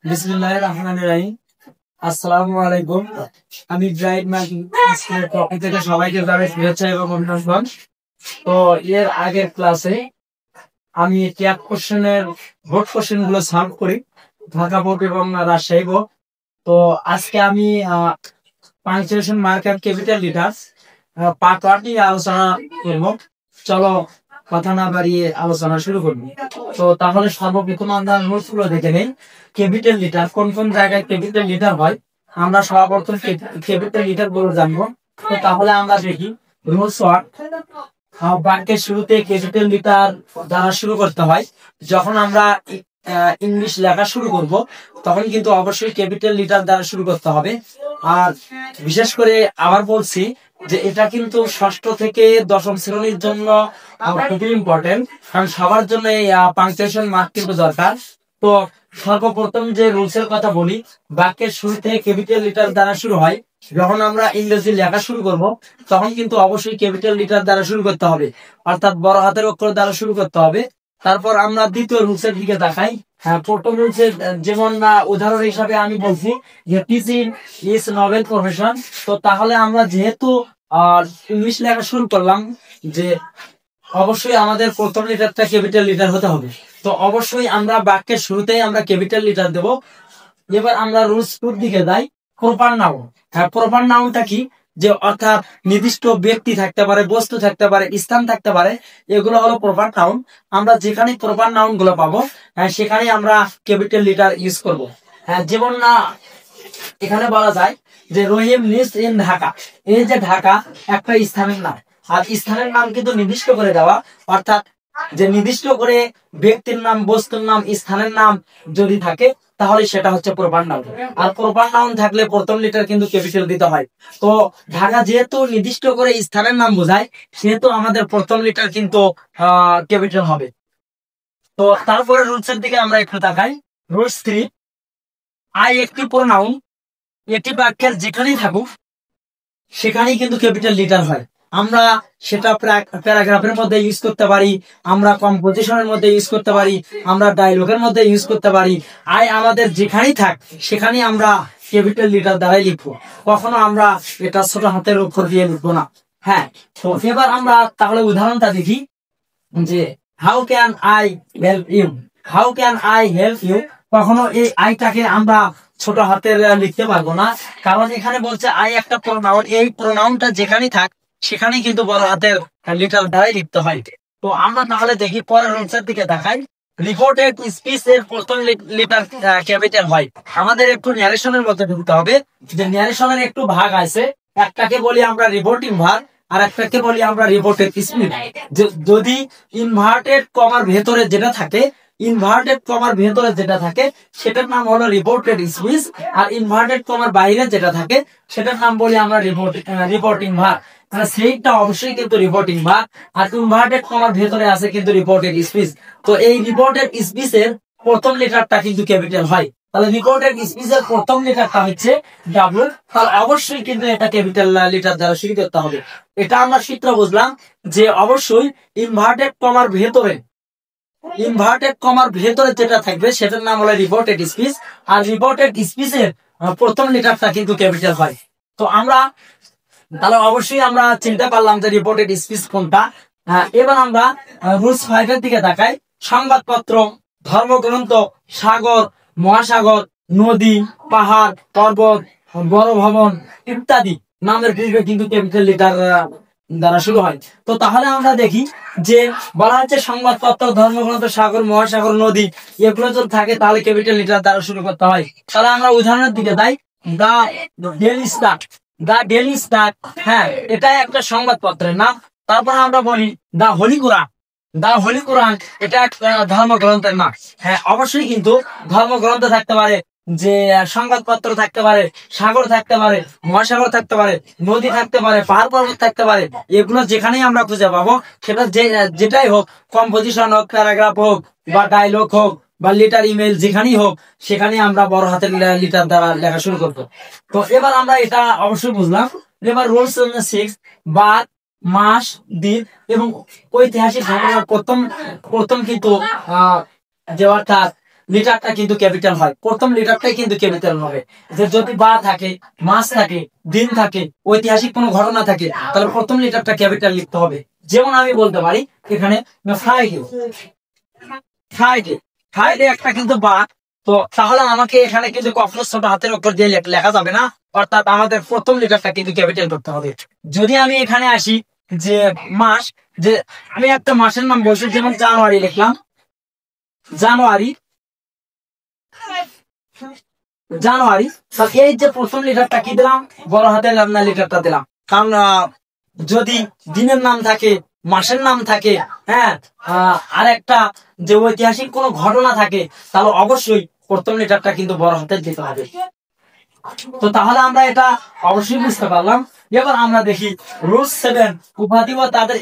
বিসমিল্লাহির রহমানির রহিম। আসসালামু আলাইকুম। আমি ব্রাইট স্কুলের পক্ষ থেকে সবাইকে জানাই শুভেচ্ছা এবং অভিনন্দন। তো এর আগের ক্লাসে আমি ট্যাগ কোশ্চেনের বোর্ড কোশ্চেন গুলো সলভ করি, ঢাকা বোর্ড এবং রাজশাহী বোর্ড। তো আজকে আমি punctuation mark and capital letters part 1 নিয়ে আলোচনা করব। চলো কথা না বাড়িয়ে আলোচনা শুরু করব। তো তাহলে সর্বপ্রথম আমরা নোটস গুলো দেখে নেই। ক্যাপিটাল লিটার কোন কোন জায়গায় ক্যাপিটাল লিটার হয় আমরা সর্বপ্রথম ক্যাপিটাল লিটার গুলো জানবো। তো তাহলে আমরা দেখি রুলস 1, বাক্যের শুরুতে ক্যাপিটাল লিটার দ্বারা শুরু করতে হয়। যখন আমরা ইংলিশ লেখা শুরু করব তখন কিন্তু অবশ্যই ক্যাপিটাল লিটার দ্বারা শুরু করতে হবে। আর বিশেষ করে আবার বলছি যে এটা কিন্তু ষষ্ঠ থেকে দশম শ্রেণীর জন্য খুবই ইম্পর্টেন্ট, কারণ সবার জন্য এই পাংচুয়েশন মার্ক কিন্তু দরকার। তো সর্বপ্রথম যে রুলস এর কথা বলি, বাক্যের শুরুতে ক্যাপিটাল লিটার দ্বারা শুরু হয়। যখন আমরা ইংরেজি লেখা শুরু করব তখন কিন্তু অবশ্যই ক্যাপিটাল লিটার দ্বারা শুরু করতে হবে, অর্থাৎ বড় হাতের অক্ষর দ্বারা শুরু করতে হবে। তারপর আমরা দ্বিতীয় রুলস এর দিকে তাকাই। হ্যাঁ, প্রথম রুলস এর যেমন উদাহরণ হিসাবে আমি বলছি যে টিচিং ইজ নোবেল প্রফেশন। তো তাহলে আমরা যেহেতু ইংলিশ লেখা শুরু করলাম, যে অবশ্যই আমাদের প্রথম লিটারটা ক্যাপিটাল লিটার হতে হবে। তো অবশ্যই আমরা বাক্যের শুরুতেই আমরা ক্যাপিটাল লিটার দেব। এবার আমরা রুলস 2 দিকে যাই। Proper noun. হ্যাঁ, প্রপার নাউনটা কি? যে অর্থাৎ নির্দিষ্ট ব্যক্তি থাকতে পারে, বস্তু থাকতে পারে, স্থান থাকতে পারে, এগুলো হলো প্রপার নাউন। আমরা যেখানে প্রপার নাউন গুলো পাবো সেখানে আমরা ক্যাপিটাল লিটার ইউজ করব। হ্যাঁ, যেমন এখানে বলা যায় যে রহিম লিভস ইন ঢাকা। এই যে ঢাকা একটা স্থানের নাম, আর স্থানের নাম কিন্তু নির্দিষ্ট করে দেওয়া, অর্থাৎ যে নির্দিষ্ট করে ব্যক্তির নাম, বস্তুর নাম, স্থানের নাম যদি থাকে তাহলে সেটা হচ্ছে প্রপার নাউন। আর প্রপার নাউন থাকলে প্রথম লিটার কিন্তু ক্যাপিটাল দিতে হয়। তো ঢাকা যেহেতু নির্দিষ্ট করে স্থানের নাম বোঝায়, সেহেতু আমাদের প্রথম লিটার কিন্তু ক্যাপিটাল হবে। তো তারপরে রুলস এর দিকে আমরা একটু তাকাই। রুলস 3, আই একটি প্রোনাউন, একটি বাক্যের যেখানেই থাকুক সেখানেই কিন্তু ক্যাপিটাল লিটার হয়। আমরা সেটা প্যারাগ্রাফের মধ্যে ইউজ করতে পারি, আমরা কম্পোজিশনের মধ্যে ইউজ করতে পারি, আমরা ডায়লগের মধ্যে ইউজ করতে পারি। আই আমাদের যেখানেই থাক সেখানেই আমরা ক্যাপিটাল লিটার দ্বারাই লিখবো, কখনো আমরা এটা ছোট হাতের অক্ষর দিয়ে লিখবো না। হ্যাঁ, তো এবার আমরা তাহলে উদাহরণটা দেখি যে how can I help you. How can I help you, কখনো এই আইটাকে আমরা ছোট হাতের লিখতে পারবো না, কারণ এখানে বলছে আই একটা প্রোনাউন, এই প্রোনাউনটা যেখানেই থাক সেখানেই কিন্তু বড় হাতের লিটার দ্বারাই লিখতে হয়। তো আমরা তাহলে দেখি পরের রুলসের দিকে দেখাই। রিপোর্টেড স্পিচ এর প্রথম লিটার ক্যাপিটাল হয়। আমাদের একটু ন্যারেশনের মধ্যে ঢুকতে হবে, যে ন্যারেশনের একটু ভাগ আছে, একটাকে বলি আমরা রিপোর্টিং ভাগ, আর একটাকে বলি আমরা রিপোর্টেড স্পিচ। যদি ইনভার্টেড কমার ভেতরে যেটা থাকে, ইনভার্টেড কমার ভেতরে যেটা থাকে সেটার নাম হলো রিপোর্টেড স্পিচ, আর ইনভার্টেড কমার বাইরে যেটা থাকে সেটার নাম বলি আমরা রিপোর্টিং ভার্ব। মানে সেইটা অবশ্যই কিন্তু রিপোর্টিং ভার্ব, আর ইনভার্টেড কমার ভেতরে আছে কিন্তু রিপোর্টেড স্পিচ। তো এই রিপোর্টেড স্পিচের প্রথম লেটারটা কিন্তু ক্যাপিটাল হয়। তাহলে রিপোর্টেড স্পিচের প্রথম লেটারটা হচ্ছে ডাব্লিউ, তাহলে অবশ্যই কিন্তু এটা ক্যাপিটাল লেটার দ্বারা শুরু করতে হবে। এটা আমরা সূত্র বুঝলাম যে অবশ্যই ইনভার্টেড কমার ভেতরে, ইনভার্টেড কমার ভেতরে যেটা থাকবে সেটার নাম হলো রিপোর্টেড স্পিচ, আর রিপোর্টেড স্পিচের প্রথম লেটারটা কিন্তু ক্যাপিটাল হয়। তো আমরা তাহলে অবশ্যই আমরা চিনতে পারলাম যে রিপোর্টেড স্পিচ কোনটা। এবার আমরা রুলস 5 এর দিকে তাকাই। সংবাদপত্র, ধর্মগ্রন্থ, সাগর, মহাসাগর, নদী, পাহাড়, পর্বত, বড় ভবন ইত্যাদি নামের পূর্বে কিন্তু ক্যাপিটাল লিটার দ্বারা শুরু হয়। তো তাহলে আমরা দেখি যে বলা হচ্ছে সংবাদপত্র, ধর্মগ্রন্থ, সাগর, মহাসাগর, নদী, এগুলো যদি থাকে তাহলে ক্যাপিটাল লিটার দ্বারা শুরু করতে হয়। তাহলে আমরা উদাহরণের দিকে যাই। দা ডেইলি স্টার, দা ডেইলি স্টার, হ্যাঁ এটা একটা সংবাদপত্রের নাম। তারপর আমরা বলি দা হোলি কোরআন, দা হোলি কোরআন এটা একটা ধর্মগ্রন্থের নাম। হ্যাঁ, অবশ্যই কিন্তু ধর্মগ্রন্থ থাকতে পারে, যে সংবাদপত্র থাকতে পারে, সাগর থাকতে পারে, মহাসাগর থাকতে পারে, নদী থাকতে পারে, পাহাড় পর্বত থাকতে পারে। এগুলো যেখানেই আমরা খুঁজে পাবো, সেটা যেটাই হোক, কম্পোজিশন হোক, প্যারাগ্রাফ হোক, বা ডায়লগ হোক, বা লেটার, ইমেল, যেখানেই হোক সেখানেই আমরা বড় হাতের লিটার দ্বারা লেখা শুরু করবো। তো এবার আমরা এটা অবশ্যই বুঝলাম। এবার রুলস 6, বার, মাস, দিন এবং ঐতিহাসিক ঘটনার প্রথম প্রথম কিন্তু যে অর্থাৎ লিটারটা কিন্তু ক্যাপিটাল হয়, প্রথম লিটারটাই কিন্তু ক্যাপিটাল হবে। যে যদি বা থাকে, মাস থাকে, দিন থাকে, ঐতিহাসিক কোনো ঘটনা থাকে, তাহলে প্রথম লিটারটা ক্যাপিটাল লিখতে হবে। যেমন আমি বলতে পারি এখানে ফ্রাইডে, ফ্রাইডে, ফ্রাইডে একটা কিন্তু বা, তো তাহলে আমাকে এখানে কিন্তু কখনো ছোট হাতের উপর দিয়ে লেখা যাবে না, অর্থাৎ আমাদের প্রথম লিটারটা কিন্তু ক্যাপিটাল করতে হবে। যদি আমি এখানে আসি যে মাস, যে আমি একটা মাসের নাম বলছি, যেমন জানুয়ারি লিখলাম, জানুয়ারি, জানুয়ারি, এই যে প্রথম লিটারটা কি দিলাম, বড় হাতের লিটারটা দিলাম। কারণ যদি দিনের নাম থাকে, মাসের নাম থাকে, হ্যাঁ, আর একটা যে ঐতিহাসিক কোনো ঘটনা থাকে, তাহলে অবশ্যই প্রথম লিটারটা কিন্তু বড় হাতের দিতে হবে। তো তাহলে আমরা এটা অবশ্যই বুঝতে পারলাম। এবার আমরা দেখি রুল 7 উপাধি ও তাদের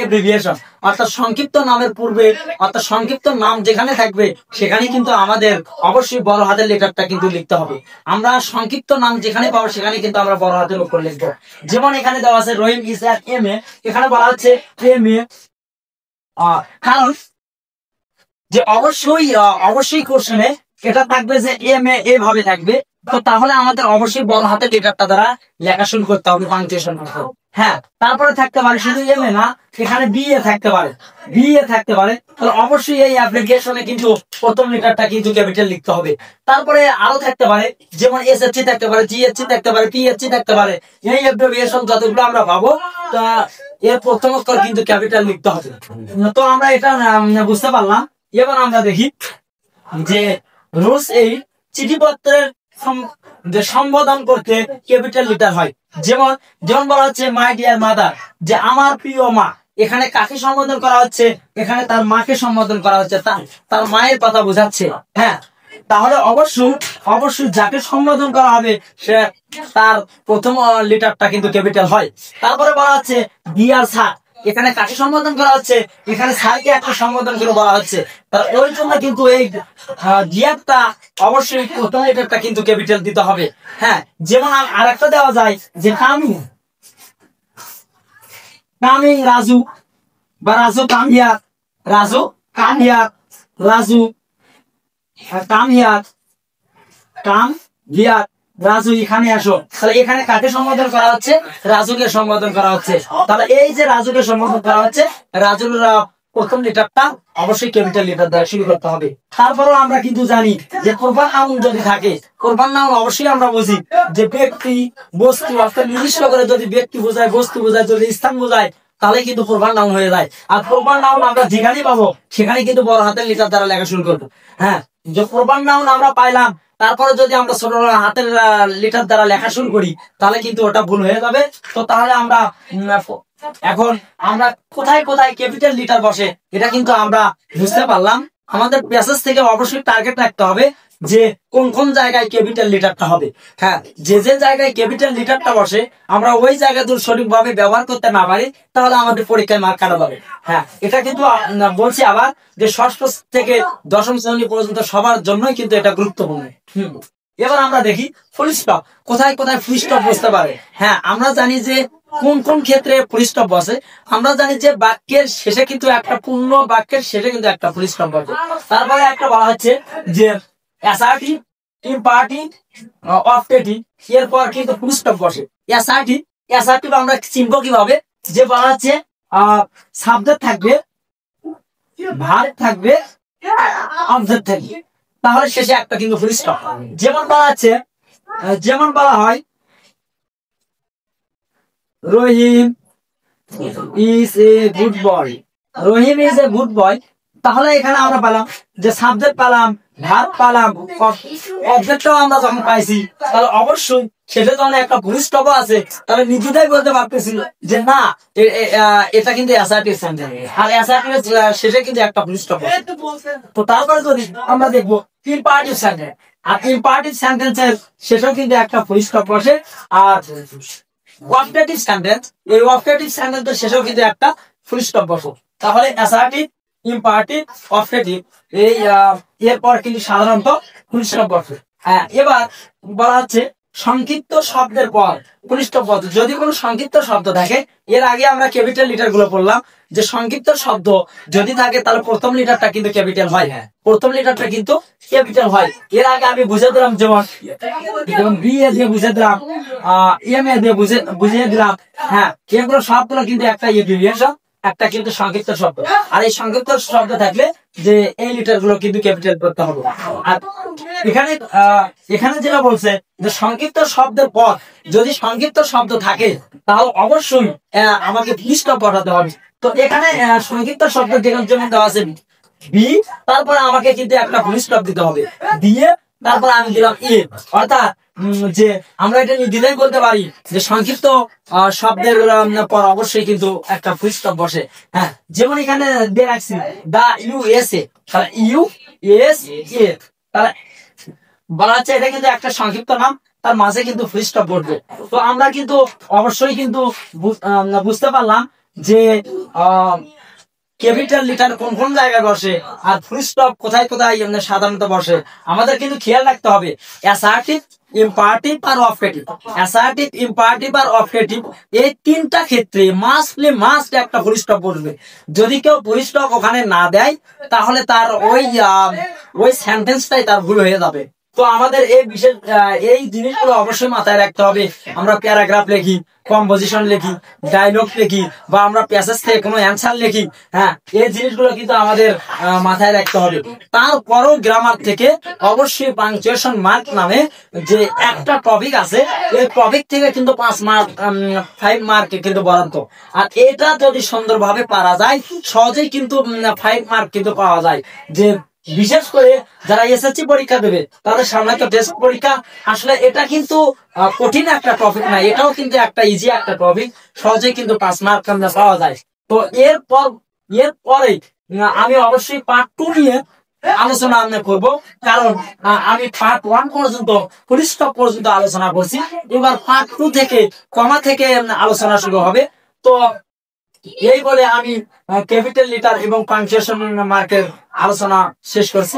এব্রিভিয়েশন, অর্থাৎ সংক্ষিপ্ত নামের পূর্বে, অর্থাৎ সংক্ষিপ্ত নাম যেখানে থাকবে সেখানে কিন্তু আমাদের অবশ্যই বড় হাতের লেটারটা কিন্তু লিখতে হবে। আমরা সংক্ষিপ্ত নাম যেখানে পাবো সেখানে কিন্তু আমরা বড় হাতের উপর লিখবো। যেমন এখানে দেওয়া আছে রহিম ইজ এম এ, এখানে বলা হচ্ছে এম এ, কারণ যে অবশ্যই কোশ্চেনে এটা থাকবে যে এম এ এভাবে থাকবে, তো তাহলে আমাদের অবশ্যই বড় হাতের লেটারটা দ্বারা লেখা শুরু করতে হবে, পাংচুয়েশন করতে হবে। হ্যাঁ, তারপরে থাকতে পারে শুধু এম এ না, এখানে বি এ থাকতে পারে, বি এ থাকতে পারে, তাহলে অবশ্যই এই অ্যাপ্লিকেশনে কিন্তু প্রথম লেটারটা কিন্তু ক্যাপিটাল লিখতে হবে। তারপরে আরো থাকতে পারে, যেমন এস এস সি থাকতে পারে, জি এস সি থাকতে পারে, পি এস সি থাকতে পারে, এই অ্যাপ্লিকেশন যতগুলো আমরা পাবো, তা এর প্রথম অক্ষর কিন্তু ক্যাপিটাল লিখতে হবে। তো আমরা এটা বুঝতে পারলাম। এবার আমরা দেখি যে রুলস 8 চিঠিপত্রের যে সম্বোধন করতে ক্যাপিটাল লিটার হয়। যেমন যেমন বলা হচ্ছে মাই ডিয়ার মাদার, যে আমার প্রিয় মা, এখানে কাকে সম্বোধন করা হচ্ছে, এখানে তার মাকে সম্বোধন করা হচ্ছে, তার মায়ের কথা বোঝাচ্ছে। হ্যাঁ, তাহলে অবশ্যই যাকে সম্বোধন করা হবে সে তার প্রথম লিটারটা কিন্তু ক্যাপিটাল হয়। তারপরে বলা হচ্ছে ডিয়ার স্যার, এখানে কাকে সম্বোধন করা হচ্ছে, এখানে স্যারকে একটা সম্বোধন করে বলা হচ্ছে, তার ওই জন্য কিন্তু এই ডিয়ারটা অবশ্যই প্রথম লিটারটা কিন্তু ক্যাপিটাল দিতে হবে। হ্যাঁ, যেমন আরেকটা দেওয়া যায় যে কামিং, কামিং রাজু, বা Raju come here, Raju come here, Raju come here, come here, Raju এখানে আসো। তাহলে এখানে কাকে সম্বোধন করা হচ্ছে, রাজুকে সম্বোধন করা হচ্ছে। তাহলে এই যে রাজুকে সম্বোধন করা হচ্ছে, রাজুর প্রথম লিটারটা অবশ্যই ক্যাপিটাল লিটার দ্বারা শুরু করতে হবে। তারপরেও আমরা কিন্তু জানি যে প্রোপার নাউন যদি থাকে, প্রোপার নাউন অবশ্যই আমরা বুঝি যে ব্যক্তি, বস্তু, অর্থাৎ নির্দিষ্ট করে যদি ব্যক্তি বোঝায়, বস্তু বোঝায়, যদি স্থান বোঝায়, তাহলে কিন্তু প্রোপার নাউন হয়ে যায়। আর প্রোপার নাউন আমরা যেখানেই পাবো সেখানে কিন্তু বড় হাতের লিটার দ্বারা লেখা শুরু করবো। হ্যাঁ, যে প্রোপার নাউন আমরা পাইলাম, তারপরে যদি আমরা ছোট হাতের লিটার দ্বারা লেখা শুরু করি তাহলে কিন্তু ওটা ভুল হয়ে যাবে। তো তাহলে আমরা এখন আমরা কোথায় কোথায় ক্যাপিটাল লিটার বসে এটা কিন্তু আমরা বুঝতে পারলাম। আমাদের প্যাসেজ থেকে অবশ্যই টার্গেট রাখতে হবে যে কোন কোন জায়গায় ক্যাপিটাল লিটারটা হবে। হ্যাঁ, যে যে জায়গায় ক্যাপিটাল লিটারটা বসে আমরা ওই জায়গাটা সঠিকভাবে ব্যবহার করতে না পারি তাহলে আমাদের পরীক্ষায় মার্ক কাটা যাবে। হ্যাঁ, এটা কিন্তু বলছি আবার যে ষষ্ঠ থেকে দশম শ্রেণী পর্যন্ত সবার জন্যই কিন্তু এটা গুরুত্বপূর্ণ। এবার আমরা দেখি ফুল স্টপ, কোথায় কোথায় ফুল স্টপ বসতে পারে। হ্যাঁ, আমরা জানি যে কোন কোন ক্ষেত্রে ফুল স্টপ বসে। আমরা জানি যে বাক্যের শেষে কিন্তু একটা পূর্ণ বাক্যের শেষে কিন্তু একটা ফুল স্টপ বসে। তারপরে একটা বলা হচ্ছে যে অ্যাসার্টিভ, ইম্পারেটিভ, অবজেক্টিভ, এরপর কিন্তু ফুল স্টপ বসে। অ্যাসার্টিভ আমরা চিনবো কিভাবে, যে বলা হচ্ছে সাবজেক্ট থাকবে, ভার্ব থাকবে, অবজেক্ট থাকবে, তাহলে শেষে একটা কিন্তু ফুল স্টপ। যেমন বলা আছে, যেমন বলা হয় Rahim is a good boy, Rahim is a good boy, তাহলে এখানে আমরা পেলাম যে সাবজেক্ট পেলাম, ভার্ব পেলাম, অবজেক্টও আমরা যখন পাইছি তাহলে অবশ্যই সেটা যখন একটা ফুল স্টপ আছে তাহলে নিজেরাই বলতে পারতেছিল যে না এটা কিন্তু অ্যাসার্টিভ সেন্টেন্স, আর অ্যাসার্টিভ শেষে কিন্তু একটা ফুল স্টপ আছে। তো তারপরে যদি আমরা দেখবো ইম্পারেটিভ সেন্টেন্স, আর ইম্পারেটিভ সেন্টেন্সের শেষেও কিন্তু একটা ফুল স্টপ বসে। আর অবজেক্টিভ সেন্টেন্স, এই অবজেক্টিভ সেন্টেন্সের শেষেও কিন্তু একটা ফুল স্টপ বসে। তাহলে অ্যাসার্টিভ, ইম্পারেটিভ, অবজেক্টিভ এই এরপর কিন্তু সাধারণত ফুল স্টপ বসে। হ্যাঁ, এবার বলা হচ্ছে সংক্ষিপ্ত শব্দের পর ফুল স্টপ পদ, যদি কোনো সংক্ষিপ্ত শব্দ থাকে, এর আগে আমরা ক্যাপিটাল লিটার গুলো পড়লাম যে সংক্ষিপ্ত শব্দ যদি থাকে তাহলে প্রথম লিটারটা কিন্তু ক্যাপিটাল হয়। হ্যাঁ, প্রথম লিটারটা কিন্তু ক্যাপিটাল হয়। এর আগে আমি বুঝে দিলাম, যেমন বি এ দিয়ে বুঝে দিলাম, এম এ দিয়ে বুঝিয়ে দিলাম। হ্যাঁ, এগুলো সবগুলো কিন্তু একটা এব্রিভিয়েশন, একটা কিন্তু সংক্ষিপ্ত শব্দ। আর এই সংক্ষিপ্ত শব্দ থাকলে যে এই লিটার গুলো কিন্তু ক্যাপিটাল করতে হবে। আর এখানে এখানে যেটা বলছে যে সংক্ষিপ্ত শব্দের পর যদি সংক্ষিপ্ত শব্দ থাকে তাহলে অবশ্যই আমাকে ফুল স্টপ বসাতে হবে। তো এখানে সংক্ষিপ্ত শব্দ যেমন দেওয়া আছে বি, তারপরে আমাকে কিন্তু একটা ফুল স্টপ দিতে হবে, দিয়ে তারপর আমি দিলাম এ। অর্থাৎ যে আমরা এটা দিলেই বলতে পারি যে সংক্ষিপ্ত শব্দের পর অবশ্যই কিন্তু একটা ফুল স্টপ বসে। হ্যাঁ, যেমন এখানে দিয়ে রাখছি দা ইউএসএ, তাহলে ইউএসএ, তাহলে বলা হচ্ছে এটা কিন্তু একটা সংক্ষিপ্ত নাম, তার মাঝে কিন্তু ফুল স্টপ বসবে। তো আমরা কিন্তু অবশ্যই কিন্তু বুঝতে পারলাম যে ক্যাপিটাল লিটার কোন কোন জায়গায় বসে আর ফুল স্টপ কোথায় কোথায় সাধারণত বসে। আমাদের কিন্তু খেয়াল রাখতে হবে অ্যাসার্টিভ, ইম্পারেটিভ আর অবজেক্টিভ। অ্যাসার্টিভ, ইম্পারেটিভ আর অবজেক্টিভ এই তিনটা ক্ষেত্রে মাস্ট একটা ফুল স্টপ বসবে। যদি কেউ ফুল স্টপ ওখানে না দেয় তাহলে তার ওই সেন্টেন্সটাই তার ভুল হয়ে যাবে। তো আমাদের এই বিশেষ এই জিনিসগুলো অবশ্যই মাথায় রাখতে হবে। আমরা প্যারাগ্রাফ লিখি, কম্পোজিশন লিখি, ডায়লগ লিখি, বা আমরা প্যাসেজ থেকে কোনো অ্যান্সার লিখি। হ্যাঁ, এই জিনিসগুলো কিন্তু আমাদের মাথায় রাখতে হবে। তারপরও গ্রামার থেকে অবশ্যই পাংচুয়েশন মার্ক নামে যে একটা টপিক আছে, এই টপিক থেকে কিন্তু 5 মার্ক 5 মার্ক কিন্তু বরাদ্দ। আর এটা যদি সুন্দরভাবে পারা যায় সহজেই কিন্তু 5 মার্ক কিন্তু পাওয়া যায়। যে বিশেষ করে যারা এসএসসি পরীক্ষা দেবে তাদের সামনে তো টেস্ট পরীক্ষা, আসলে এটা কিন্তু কঠিন একটা টপিক না, এটাও কিন্তু একটা ইজি একটা টপিক, সহজেই কিন্তু 5 মার্ক পাওয়া যায়। তো এরপরে আমি অবশ্যই পার্ট 2 নিয়ে আলোচনা করব, কারণ আমি পার্ট 1 পর্যন্ত ফুল স্টপ পর্যন্ত আলোচনা করছি। এবার পার্ট 2 থেকে কমা থেকে আলোচনা শুরু হবে। তো এই বলে আমি ক্যাপিটাল লিটার এবং পাংচুয়েশন মার্কের আলোচনা শেষ করছি।